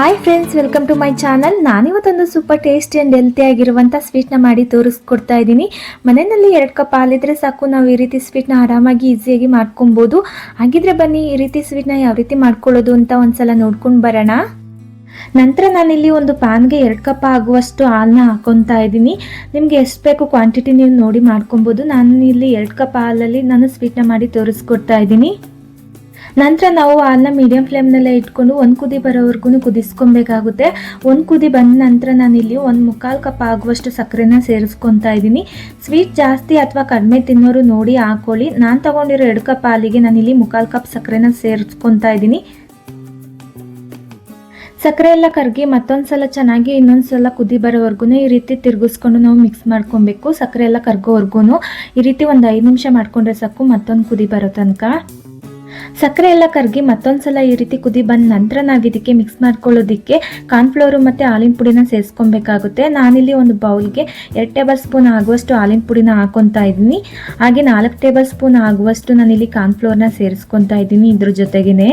Hi friends, welcome to my channel. ನಾನಿವತ್ತೊಂದು super tasty and healthy ಆಗಿರುವಂಥ ಸ್ವೀಟ್ನ ಮಾಡಿ ತೋರಿಸ್ಕೊಡ್ತಾ ಇದ್ದೀನಿ. ಮನೆಯಲ್ಲಿ 2 ಕಪ್ ಹಾಲಿದ್ರೆ ಸಾಕು, ನಾವು ಈ ರೀತಿ ಸ್ವೀಟ್ನ ಆರಾಮಾಗಿ ಈಸಿಯಾಗಿ ಮಾಡ್ಕೊಬೋದು. ಹಾಗಿದ್ರೆ ಬನ್ನಿ, ಈ ರೀತಿ ಸ್ವೀಟ್ನ ಯಾವ ರೀತಿ ಮಾಡ್ಕೊಳ್ಳೋದು ಅಂತ ಒಂದ್ಸಲ ನೋಡ್ಕೊಂಡು ಬರೋಣ. ನಂತರ ನಾನಿಲ್ಲಿ ಒಂದು ಪ್ಯಾನ್ಗೆ 2 ಕಪ್ ಆಗುವಷ್ಟು ಹಾಲನ್ನ ಹಾಕೊತಾ ಇದ್ದೀನಿ. ನಿಮಗೆ ಎಷ್ಟು ಬೇಕು ಕ್ವಾಂಟಿಟಿ ನೀವು ನೋಡಿ ಮಾಡ್ಕೊಬೋದು. ನಾನು ಇಲ್ಲಿ 2 ಕಪ್ ಹಾಲಲ್ಲಿ ನಾನು ಸ್ವೀಟ್ನ ಮಾಡಿ ತೋರಿಸ್ಕೊಡ್ತಾ ಇದ್ದೀನಿ. ನಂತರ ನಾವು ಹಾಲನ್ನ ಮೀಡಿಯಂ ಫ್ಲೇಮ್ನಲ್ಲೇ ಇಟ್ಕೊಂಡು ಒಂದು ಕುದಿ ಬರೋವರೆಗೂ ಕುದಿಸ್ಕೊಬೇಕಾಗುತ್ತೆ. ಒಂದು ಕುದಿ ಬಂದ ನಂತರ ನಾನಿಲ್ಲಿ 1/4 ಕಪ್ ಆಗುವಷ್ಟು ಸಕ್ಕರೆನ ಸೇರಿಸ್ಕೊತಾ ಇದ್ದೀನಿ. ಸ್ವೀಟ್ ಜಾಸ್ತಿ ಅಥವಾ ಕಡಿಮೆ ತಿನ್ನೋರು ನೋಡಿ ಹಾಕೊಳ್ಳಿ. ನಾನು ತಗೊಂಡಿರೋ 2 ಕಪ್ ಹಾಲಿಗೆ ನಾನಿಲ್ಲಿ 1/4 ಕಪ್ ಸಕ್ಕರೆನ ಸೇರಿಸ್ಕೊತಾ ಇದ್ದೀನಿ. ಸಕ್ಕರೆ ಎಲ್ಲ ಕರಗಿ ಮತ್ತೊಂದ್ಸಲ ಚೆನ್ನಾಗಿ ಇನ್ನೊಂದ್ಸಲ ಕುದಿ ಬರೋವರೆಗೂ ಈ ರೀತಿ ತಿರುಗಿಸ್ಕೊಂಡು ನಾವು ಮಿಕ್ಸ್ ಮಾಡ್ಕೊಬೇಕು. ಸಕ್ಕರೆ ಎಲ್ಲ ಕರ್ಗೋವರೆಗೂ ಈ ರೀತಿ ಒಂದು 5 ನಿಮಿಷ ಮಾಡ್ಕೊಂಡ್ರೆ ಸಾಕು, ಮತ್ತೊಂದು ಕುದಿ ಬರೋ ತನಕ. ಸಕ್ಕರೆ ಎಲ್ಲ ಕರಗಿ ಮತ್ತೊಂದ್ಸಲ ಈ ರೀತಿ ಕುದಿ ಬಂದ ನಂತರ ನಾವು ಇದಕ್ಕೆ ಮಿಕ್ಸ್ ಮಾಡ್ಕೊಳ್ಳೋದಿಕ್ಕೆ ಕಾರ್ನ್ಫ್ಲೋರು ಮತ್ತು ಹಾಲಿನ ಪುಡಿನ ಸೇರಿಸ್ಕೊಬೇಕಾಗುತ್ತೆ. ನಾನಿಲ್ಲಿ ಒಂದು ಬೌಲ್ಗೆ 2 ಟೇಬಲ್ ಸ್ಪೂನ್ ಆಗುವಷ್ಟು ಹಾಲಿನ ಪುಡಿನ ಹಾಕೊತಾ ಇದ್ದೀನಿ. ಹಾಗೆ 4 ಟೇಬಲ್ ಸ್ಪೂನ್ ಆಗುವಷ್ಟು ನಾನಿಲ್ಲಿ ಕಾರ್ನ್ಫ್ಲೋರ್ನ ಸೇರಿಸ್ಕೊತಾ ಇದ್ದೀನಿ. ಇದ್ರ ಜೊತೆಗೇನೆ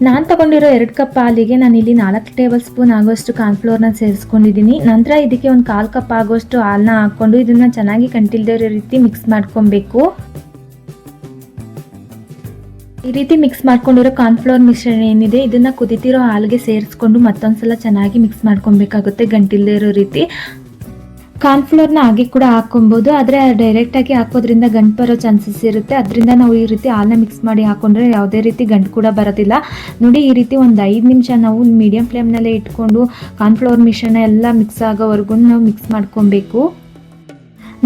ನಾನು ತಗೊಂಡಿರೋ 2 ಕಪ್ ಹಾಲಿಗೆ ನಾನಿಲ್ಲಿ 4 ಟೇಬಲ್ ಸ್ಪೂನ್ ಆಗುವಷ್ಟು ಕಾರ್ನ್ಫ್ಲೋರ್ನ ಸೇರಿಸ್ಕೊಂಡಿದ್ದೀನಿ. ನಂತರ ಇದಕ್ಕೆ ಒಂದು 1/4 ಕಪ್ ಆಗುವಷ್ಟು ಹಾಲನ್ನ ಹಾಕ್ಕೊಂಡು ಇದನ್ನು ಚೆನ್ನಾಗಿ ಕಂಟಿಲ್ದೇ ಇರೋ ರೀತಿ ಮಿಕ್ಸ್ ಮಾಡ್ಕೊಬೇಕು. ಈ ರೀತಿ ಮಿಕ್ಸ್ ಮಾಡ್ಕೊಂಡಿರೋ ಕಾರ್ನ್ಫ್ಲೋರ್ ಮಿಶ್ರಣ ಏನಿದೆ ಇದನ್ನ ಕುದಿತಿರೋ ಹಾಲಿಗೆ ಸೇರಿಸ್ಕೊಂಡು ಮತ್ತೊಂದ್ಸಲ ಚೆನ್ನಾಗಿ ಮಿಕ್ಸ್ ಮಾಡ್ಕೊಬೇಕಾಗುತ್ತೆ, ಗಂಟಿಲ್ದೇ ಇರೋ ರೀತಿ. ಕಾರ್ನ್ಫ್ಲೋರ್ನ ಹಾಗೆ ಕೂಡ ಹಾಕೊಬಹುದು, ಆದರೆ ಡೈರೆಕ್ಟಾಗಿ ಹಾಕೋದ್ರಿಂದ ಗಂಟು ಬರೋ ಚಾನ್ಸಸ್ ಇರುತ್ತೆ. ಅದರಿಂದ ನಾವು ಈ ರೀತಿ ಹಾಲನ್ನ ಮಿಕ್ಸ್ ಮಾಡಿ ಹಾಕೊಂಡ್ರೆ ಯಾವುದೇ ರೀತಿ ಗಂಟು ಕೂಡ ಬರೋದಿಲ್ಲ. ನೋಡಿ, ಈ ರೀತಿ ಒಂದು 5 ನಿಮಿಷ ನಾವು ಮೀಡಿಯಂ ಫ್ಲೇಮ್ನಲ್ಲೇ ಇಟ್ಕೊಂಡು ಕಾರ್ನ್ಫ್ಲೋರ್ ಮಿಶ್ರಣ ಎಲ್ಲ ಮಿಕ್ಸ್ ಆಗೋವರೆಗೂ ನಾವು ಮಿಕ್ಸ್ ಮಾಡ್ಕೊಬೇಕು.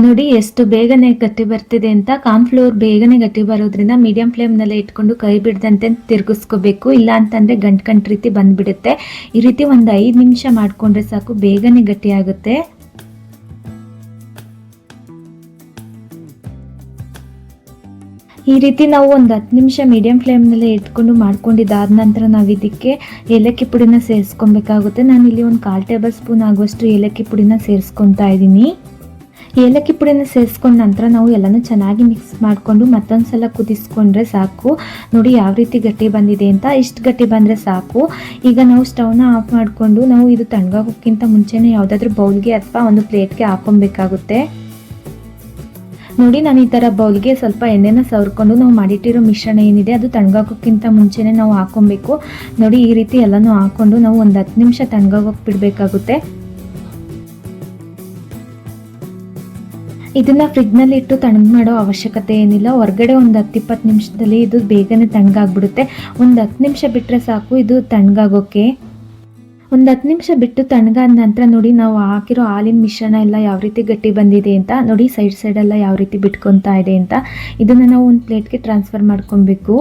ನೋಡಿ ಎಷ್ಟು ಬೇಗನೆ ಗಟ್ಟಿ ಬರ್ತಿದೆ ಅಂತ. ಕಾರ್ನ್ಫ್ಲೋರ್ ಬೇಗನೆ ಗಟ್ಟಿ ಬರೋದ್ರಿಂದ ಮೀಡಿಯಂ ಫ್ಲೇಮ್ನಲ್ಲೇ ಇಟ್ಕೊಂಡು ಕೈ ಬಿಡದಂತೆ ತಿರುಗಿಸ್ಕೋಬೇಕು, ಇಲ್ಲ ಅಂತಂದರೆ ಗಂಟು ರೀತಿ ಬಂದುಬಿಡುತ್ತೆ. ಈ ರೀತಿ ಒಂದು 5 ನಿಮಿಷ ಮಾಡಿಕೊಂಡ್ರೆ ಸಾಕು, ಬೇಗನೆ ಗಟ್ಟಿ ಆಗುತ್ತೆ. ಈ ರೀತಿ ನಾವು ಒಂದು 10 ನಿಮಿಷ ಮೀಡಿಯಂ ಫ್ಲೇಮ್ನಲ್ಲೇ ಇಟ್ಕೊಂಡು ಮಾಡ್ಕೊಂಡಿದ್ದಾದ ನಂತರ ನಾವು ಇದಕ್ಕೆ ಏಲಕ್ಕಿ ಪುಡಿನ ಸೇರಿಸ್ಕೊಬೇಕಾಗುತ್ತೆ. ನಾನಿಲ್ಲಿ ಒಂದು 1/4 ಟೇಬಲ್ ಸ್ಪೂನ್ ಆಗುವಷ್ಟು ಏಲಕ್ಕಿ ಪುಡಿನ ಸೇರಿಸ್ಕೊತಾ ಇದ್ದೀನಿ. ಏಲಕ್ಕಿ ಪುಡಿನ ಸೇರಿಸ್ಕೊಂಡ ನಂತರ ನಾವು ಎಲ್ಲನೂ ಚೆನ್ನಾಗಿ ಮಿಕ್ಸ್ ಮಾಡಿಕೊಂಡು ಮತ್ತೊಂದ್ಸಲ ಕುದಿಸ್ಕೊಂಡ್ರೆ ಸಾಕು. ನೋಡಿ ಯಾವ ರೀತಿ ಗಟ್ಟಿ ಬಂದಿದೆ ಅಂತ. ಇಷ್ಟು ಗಟ್ಟಿ ಬಂದರೆ ಸಾಕು. ಈಗ ನಾವು ಸ್ಟವ್ನ ಆಫ್ ಮಾಡಿಕೊಂಡು ನಾವು ಇದು ತಣ್ಣಗಾಗೋಕ್ಕಿಂತ ಮುಂಚೆನೇ ಯಾವುದಾದ್ರೂ ಬೌಲ್ಗೆ ಅಥವಾ ಒಂದು ಪ್ಲೇಟ್ಗೆ ಹಾಕೊಬೇಕಾಗುತ್ತೆ. ನೋಡಿ, ನಾನು ಈ ಥರ ಬೌಲ್ಗೆ ಸ್ವಲ್ಪ ಎಣ್ಣೆನ ಸವರ್ಕೊಂಡು ನಾವು ಮಾಡಿಟ್ಟಿರೋ ಮಿಶ್ರಣ ಏನಿದೆ ಅದು ತಣ್ಣಗಾಗೋಕ್ಕಿಂತ ಮುಂಚೆನೇ ನಾವು ಹಾಕೊಬೇಕು. ನೋಡಿ, ಈ ರೀತಿ ಎಲ್ಲನೂ ಹಾಕ್ಕೊಂಡು ನಾವು ಒಂದು 10 ನಿಮಿಷ ತಣ್ಣಗಾಗೋಕೆ ಬಿಡಬೇಕಾಗುತ್ತೆ. ಇದನ್ನ ಫ್ರಿಡ್ಜ್ನಲ್ಲಿ ಇಟ್ಟು ತಣ್ಣಗೆ ಮಾಡೋ ಅವಶ್ಯಕತೆ ಏನಿಲ್ಲ. ಹೊರಗಡೆ ಒಂದು 10-20 ನಿಮಿಷದಲ್ಲಿ ಇದು ಬೇಗನೆ ತಣ್ಣಗಾಗ್ಬಿಡುತ್ತೆ. ಒಂದು 10 ನಿಮಿಷ ಬಿಟ್ಟರೆ ಸಾಕು ಇದು ತಣ್ಣಗಾಗೋಕ್ಕೆ. ಒಂದು 10 ನಿಮಿಷ ಬಿಟ್ಟು ತಣ್ಣಗಾದ ನಂತರ ನೋಡಿ ನಾವು ಹಾಕಿರೋ ಹಾಲಿನ ಮಿಶ್ರಣ ಎಲ್ಲ ಯಾವ ರೀತಿ ಗಟ್ಟಿ ಬಂದಿದೆ ಅಂತ. ನೋಡಿ, ಸೈಡೆಲ್ಲ ಯಾವ ರೀತಿ ಬಿಟ್ಕೊತಾ ಇದೆ ಅಂತ. ಇದನ್ನು ನಾವು ಒಂದು ಪ್ಲೇಟ್ಗೆ ಟ್ರಾನ್ಸ್ಫರ್ ಮಾಡ್ಕೊಬೇಕು.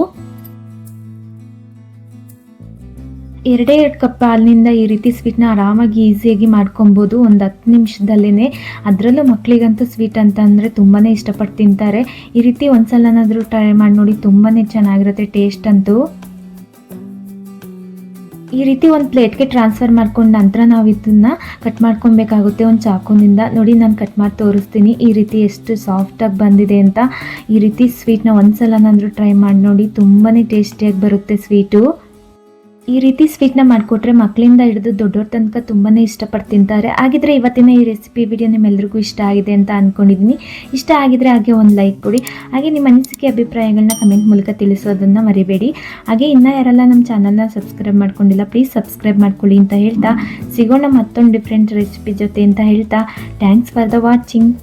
2 ಕಪ್ ಹಾಲಿನಿಂದ ಈ ರೀತಿ ಸ್ವೀಟ್ನ ಆರಾಮಾಗಿ ಈಸಿಯಾಗಿ ಮಾಡ್ಕೊಬೋದು ಒಂದು 10 ನಿಮಿಷದಲ್ಲೇ. ಅದರಲ್ಲೂ ಮಕ್ಕಳಿಗಂತೂ ಸ್ವೀಟ್ ಅಂತ ಅಂದರೆ ತುಂಬಾ ಇಷ್ಟಪಟ್ಟು ತಿಂತಾರೆ. ಈ ರೀತಿ ಒಂದ್ಸಲನಾದರೂ ಟ್ರೈ ಮಾಡಿ ನೋಡಿ, ತುಂಬಾ ಚೆನ್ನಾಗಿರುತ್ತೆ ಟೇಸ್ಟ್ ಅಂತೂ. ಈ ರೀತಿ ಒಂದು ಪ್ಲೇಟ್ಗೆ ಟ್ರಾನ್ಸ್ಫರ್ ಮಾಡ್ಕೊಂಡು ನಂತರ ನಾವು ಇದನ್ನು ಕಟ್ ಮಾಡ್ಕೊಬೇಕಾಗುತ್ತೆ ಒಂದು ಚಾಕುನಿಂದ. ನೋಡಿ, ನಾನು ಕಟ್ ಮಾಡಿ ತೋರಿಸ್ತೀನಿ ಈ ರೀತಿ ಎಷ್ಟು ಸಾಫ್ಟಾಗಿ ಬಂದಿದೆ ಅಂತ. ಈ ರೀತಿ ಸ್ವೀಟ್ನ ಒಂದ್ಸಲನಾದರೂ ಟ್ರೈ ಮಾಡಿ ನೋಡಿ, ತುಂಬಾ ಟೇಸ್ಟಿಯಾಗಿ ಬರುತ್ತೆ ಸ್ವೀಟು. ಈ ರೀತಿ ಸ್ವೀಟ್ನ ಮಾಡಿಕೊಟ್ರೆ ಮಕ್ಕಳಿಂದ ಹಿಡಿದು ದೊಡ್ಡವ್ರ ತನಕ ತುಂಬಾ ಇಷ್ಟಪಟ್ಟು ತಿಂತಾರೆ. ಹಾಗಿದ್ರೆ ಇವತ್ತಿನ ಈ ರೆಸಿಪಿ ವಿಡಿಯೋ ನಿಮ್ಮೆಲ್ಲರಿಗೂ ಇಷ್ಟ ಆಗಿದೆ ಅಂತ ಅಂದ್ಕೊಂಡಿದ್ದೀನಿ. ಇಷ್ಟ ಆಗಿದ್ರೆ ಹಾಗೆ ಒಂದು ಲೈಕ್ ಕೊಡಿ. ಹಾಗೆ ನಿಮ್ಮ ಅನಿಸಿಕೆ ಅಭಿಪ್ರಾಯಗಳನ್ನ ಕಮೆಂಟ್ ಮೂಲಕ ತಿಳಿಸೋದನ್ನು ಮರಿಬೇಡಿ. ಹಾಗೆ ಇನ್ನೂ ಯಾರೆಲ್ಲ ನಮ್ಮ ಚಾನಲ್ನ ಸಬ್ಸ್ಕ್ರೈಬ್ ಮಾಡ್ಕೊಂಡಿಲ್ಲ, ಪ್ಲೀಸ್ ಸಬ್ಸ್ಕ್ರೈಬ್ ಮಾಡ್ಕೊಳ್ಳಿ ಅಂತ ಹೇಳ್ತಾ ಸಿಗೋಣ ಮತ್ತೊಂದು ಡಿಫ್ರೆಂಟ್ ರೆಸಿಪಿ ಜೊತೆ ಅಂತ ಹೇಳ್ತಾ ಥ್ಯಾಂಕ್ಸ್ ಫಾರ್ ದ ವಾಚಿಂಗ್.